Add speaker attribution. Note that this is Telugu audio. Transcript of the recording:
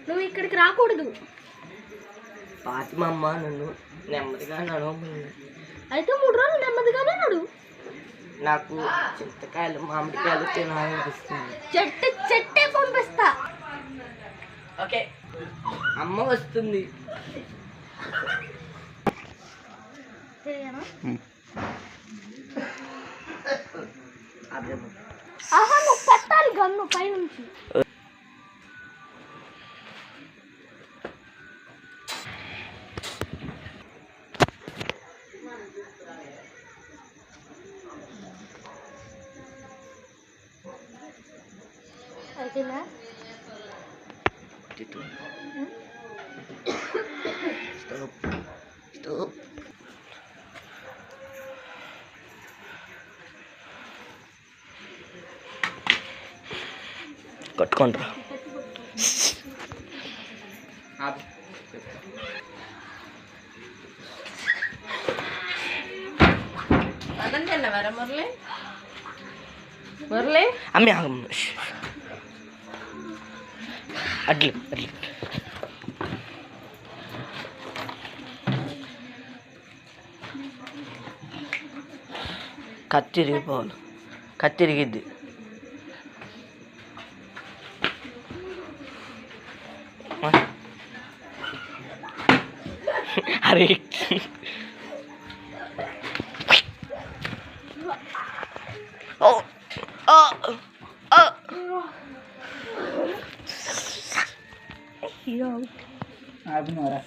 Speaker 1: నువ్వు ఇక్కడికి రాకూడదు.
Speaker 2: పాతిమమ్మ నన్ను నెమ్మదిగా నడవమని.
Speaker 1: అయితే 3 రోజులు నెమ్మదిగానే నడు.
Speaker 2: నాకు చింతకాయలు మామిడికాయలు తినాలనిపిస్తుంది.
Speaker 1: చెట్టే పంపిస్తా.
Speaker 2: ఓకే అమ్మ వస్తుంది.
Speaker 1: ఆహా నువ్వు పెట్టాలి గన్ను పైనుంచి. అయితేనా
Speaker 2: స్టాప్ కట్టుకుంటారా?
Speaker 1: మురళి
Speaker 2: అమ్మి అడ్లు కత్తిరిగిపోవాలి. కత్తిరిగిద్ది. అరే
Speaker 3: ఆగున్నారా?